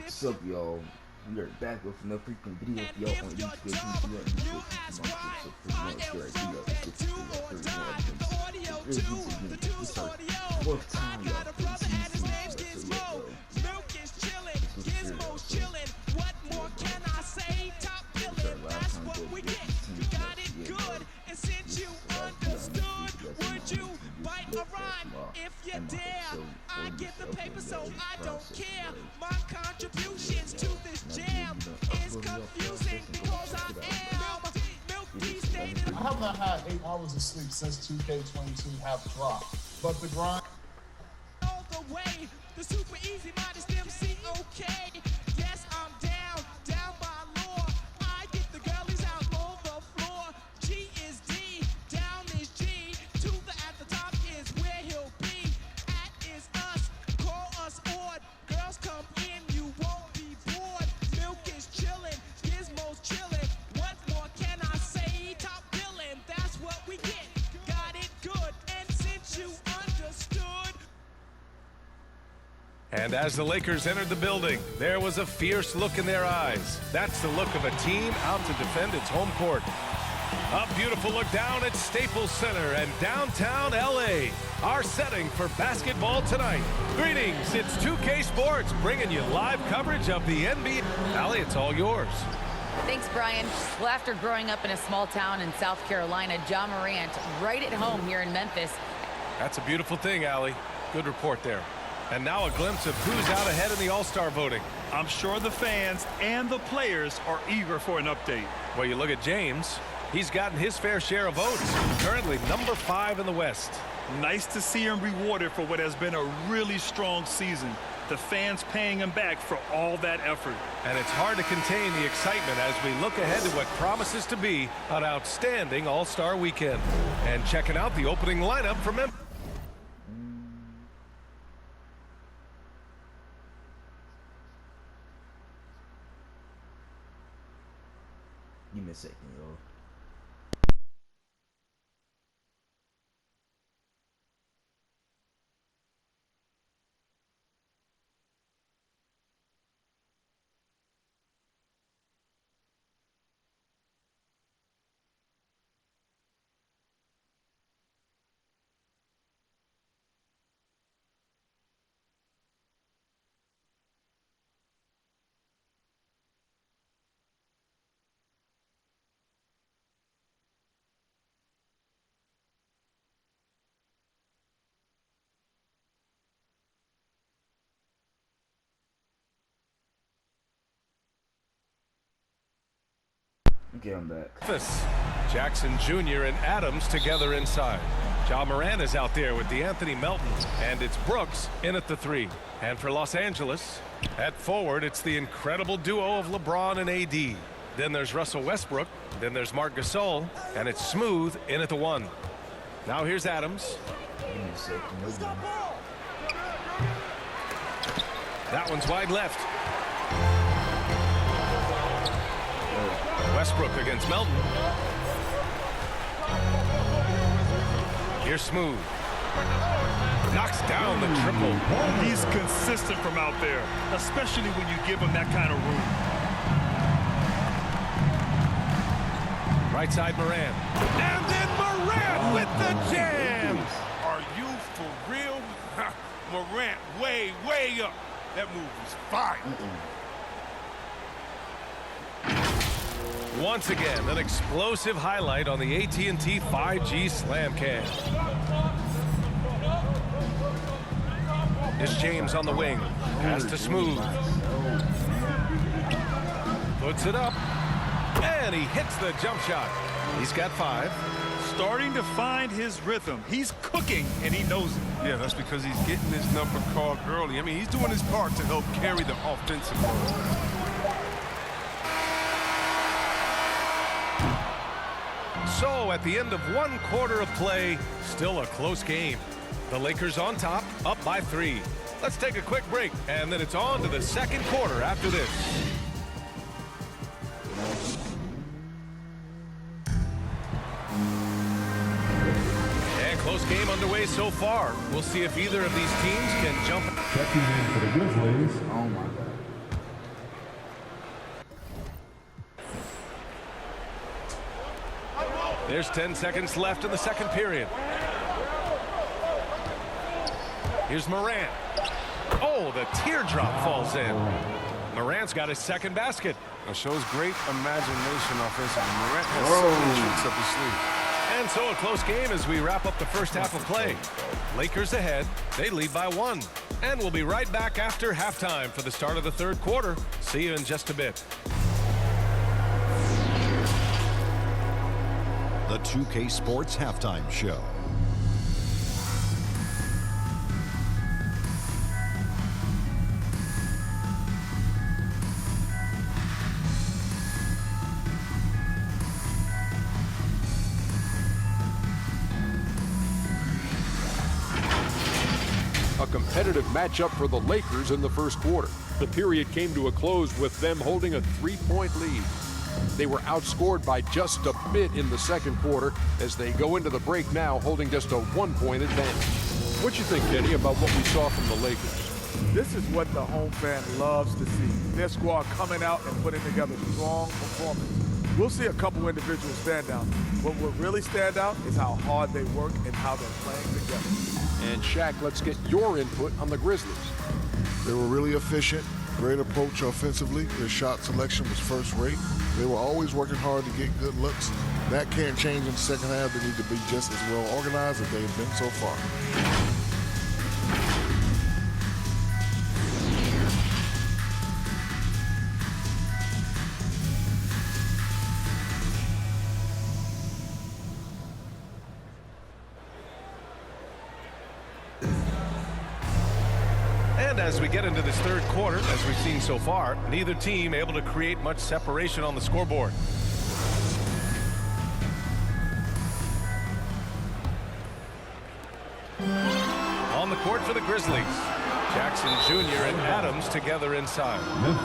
What's up, y'all? We are back with another freaking video for y'all on YouTube. It's our fourth time, y'all. What more can I say? Top billing, that's what we get. Got it good, and since you understood, would you bite a rhyme if you dare? I get the paper, so I don't care. My contributions to this jam is confusing because I am Milk Tea stated. I have not had 8 hours of sleep since 2K22 have dropped, but the grind All the way, the super easy modest MC, okay. Yes, I'm down by law. I get the girlies out on the floor. G is D, down is G. To the at the top is where he'll be. At is us, call us odd. Girls come in, you won't be bored. Milk is chillin', Gizmo's chillin'. What more can I say? Top billin', that's what we get. Got it good, and since you understood. And as the Lakers entered the building, there was a fierce look in their eyes. That's the look of a team out to defend its home court. A beautiful look down at Staples Center and downtown LA. Our setting for basketball tonight. Greetings, it's 2K Sports bringing you live coverage of the NBA. Allie, it's all yours. Thanks, Brian. Well, after growing up in a small town in South Carolina, Ja Morant right at home here in Memphis. That's a beautiful thing, Allie. Good report there. And now a glimpse of who's out ahead in the All-Star voting. I'm sure the fans and the players are eager for an update. Well, you look at James. He's gotten his fair share of votes. Currently number 5 in the West. Nice to see him rewarded for what has been a really strong season. The fans paying him back for all that effort. And it's hard to contain the excitement as we look ahead to what promises to be an outstanding All-Star weekend. And checking out the opening lineup for Memphis. Give me a second, y'all. Okay, I'm back. Jackson Jr. and Adams together inside. Ja Morant is out there with DeAnthony Melton, and it's Brooks in at the 3. And for Los Angeles, at forward, it's the incredible duo of LeBron and AD. Then there's Russell Westbrook, then there's Marc Gasol, and it's Smooth in at the 1. Now here's Adams. Give me a second. That one's wide left. Westbrook against Melton. Here's Smooth. Knocks down the triple. He's consistent from out there, especially when you give him that kind of room. Right side Morant. And then Morant with the jam. Are you for real? Morant way up. That move was fire. Once again, an explosive highlight on the AT&T 5G Slam Cam. Here's James on the wing. Pass to Smooth. Puts it up. And he hits the jump shot. He's got 5. Starting to find his rhythm. He's cooking, and he knows it. Yeah, that's because he's getting his number called early. I mean, he's doing his part to help carry the offensive load. So, at the end of 1 quarter of play, still a close game. The Lakers on top, up by 3. Let's take a quick break, and then it's on to the second quarter after this. And close game underway so far. We'll see if either of these teams can jump. Checking in for the Grizzlies. Oh my God. There's 10 seconds left in the second period. Here's Morant. Oh, the teardrop falls in. Morant's got his second basket. It shows great imagination offensively. Morant has so many tricks up his sleeve. And so a close game as we wrap up the first half of play. Lakers ahead. They lead by 1. And we'll be right back after halftime for the start of the third quarter. See you in just a bit. The 2K Sports Halftime Show. A competitive matchup for the Lakers in the first quarter. The period came to a close with them holding a 3-point lead. They were outscored by just a bit in the second quarter as they go into the break now holding just a 1-point advantage. What you think, Kenny, about what we saw from the Lakers? This is what the home fan loves to see. Their squad coming out and putting together strong performance. We'll see a couple individuals stand out. What will really stand out is how hard they work and how they're playing together. And Shaq, let's get your input on the Grizzlies. They were really efficient, great approach offensively. Their shot selection was first rate. They were always working hard to get good looks. That can't change in the second half. They need to be just as well organized as they've been so far. And as we get into this third quarter, as we've seen so far, neither team able to create much separation on the scoreboard. On the court for the Grizzlies, Jackson Jr. and Adams together inside.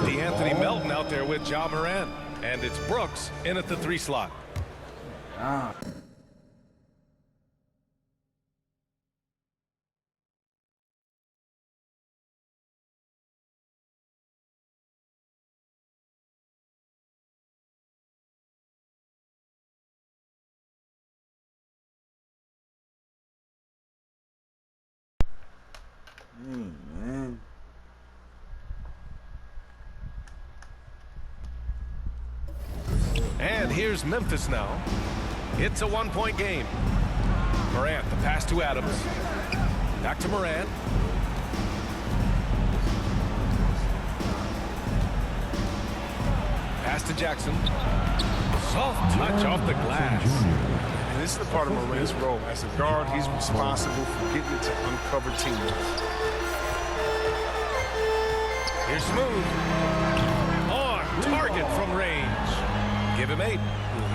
D'Anthony Melton out there with Ja Morant. And it's Brooks in at the 3 slot. Man. And here's Memphis now. It's a 1-point game. Morant, the pass to Adams. Back to Morant. Pass to Jackson. Soft touch off the glass. And this is the part of Morant's role. As a guard, he's responsible for getting it to uncover teammates. Here's Smooth. On target from range. Give him 8.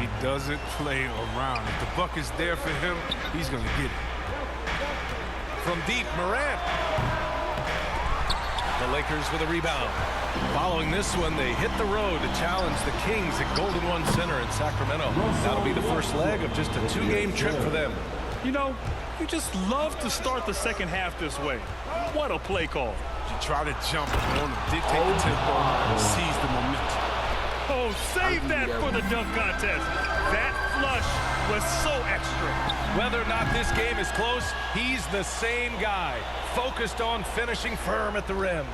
He doesn't play around. If the buck is there for him, he's going to get it. From deep, Morant. The Lakers with a rebound. Following this one, they hit the road to challenge the Kings at Golden One Center in Sacramento. That'll be the first leg of just a 2-game trip for them. You know, you just love to start the second half this way. What a play call. You try to jump on to dictate the tempo and seize the momentum. Oh, save that for the dunk contest. That flush was so extra. Whether or not this game is close, he's the same guy, focused on finishing firm at the rim.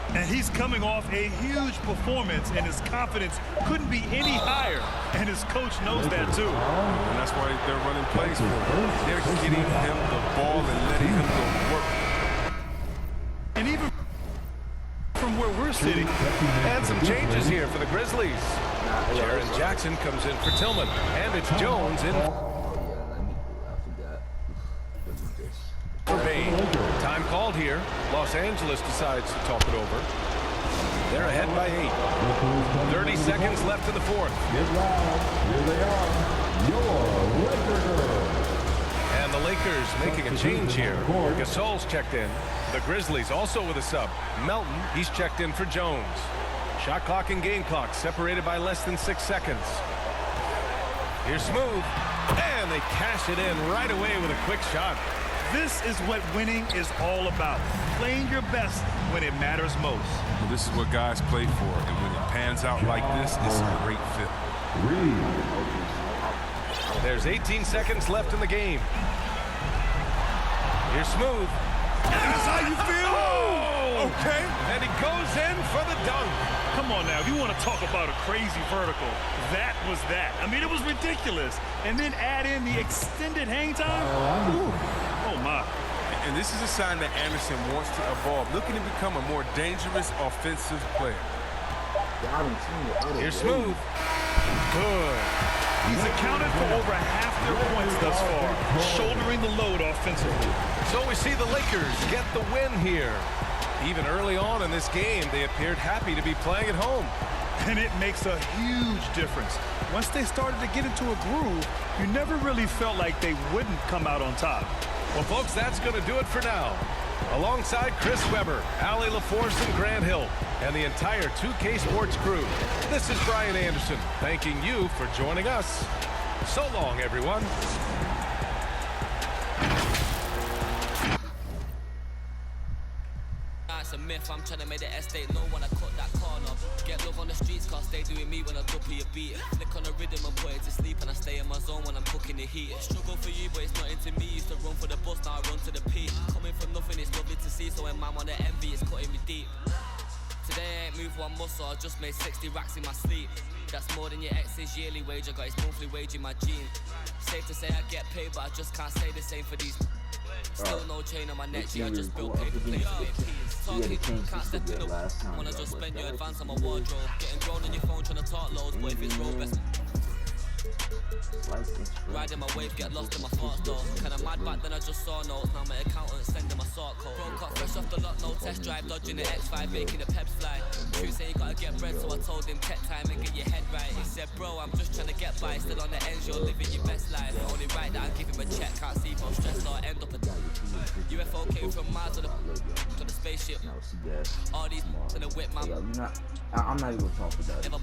And he's coming off a huge performance, and his confidence couldn't be any higher. And his coach knows that, too. And that's why they're running plays for him. They're getting him the ball and letting him go work. And even from where we're sitting. And some changes here for the Grizzlies. Jaren Jackson comes in for Tillman. And it's Jones in for Bain. Time called here. Los Angeles decides to talk it over. They're ahead by 8. 30 seconds left in the fourth. Get loud. Here they are. Your Lakers. And the Lakers making a change here. Gasol's checked in. The Grizzlies also with a sub. Melton, he's checked in for Jones. Shot clock and game clock separated by less than 6 seconds. Here's Smooth. And they cash it in right away with a quick shot. This is what winning is all about. Playing your best when it matters most. Well, this is what guys play for. And when it pans out like this, it's a great fit. There's 18 seconds left in the game. Here's Smooth. That's how you feel? Oh, okay. And he goes in for the dunk. Come on now, if you want to talk about a crazy vertical, that was that. I mean, it was ridiculous. And then add in the extended hang time. Oh, my. And this is a sign that Anderson wants to evolve, looking to become a more dangerous offensive player. Here's Smooth. Good. He's accounted for over half their points thus far, shouldering the load offensively. So we see the Lakers get the win here. Even early on in this game, they appeared happy to be playing at home. And it makes a huge difference. Once they started to get into a groove, you never really felt like they wouldn't come out on top. Well, folks, that's going to do it for now. Alongside Chris Webber, Allie LaForce, and Grant Hill, and the entire 2K Sports crew, this is Brian Anderson, thanking you for joining us. So long, everyone. It's a myth, I'm trying to make the estate know when I cut that corner. Get love on the streets, cause stay doing me when I drop your beat. Flick on the rhythm and put it to sleep, and I stay in my zone when I'm cooking the heat. Struggle for you, but it's not into me. Used to run for the bus, now I run to the peak. Coming from nothing, it's lovely to see, so when man on the envy, it's cutting me deep. Today I ain't moved one muscle, I just made 60 racks in my sleep. That's more than your ex's yearly wage, I got his monthly wage in my jeans. Safe to say I get paid, but I just can't say the same for these. Still no chain on my neck, I just built paper plates with peas. Talking, can't step in the when I just spend your advance on my wardrobe. Getting drawn on your phone trying to talk loads, but if it's road best. Riding my wave, get lost in my thoughts though. Kinda mad back then I just saw notes, now my accountant sending my sort code. Broke up fresh off the lot, no test drive, dodging the X5, making the peps fly. True say you gotta get bread, so I told him tech time and get your head right. He said, bro, I'm just trying to get by, still on the ends, you're living your best life. Only right that I give him a check, can't see if I'm stressed or end up a UFO came from Mars to the spaceship. All these in the whip, man. I'm not even talking about it.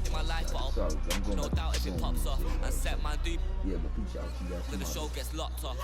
In my life, but I'll no doubt if it pops off and set my dude. Yeah, but peace out. Then the show gets locked off.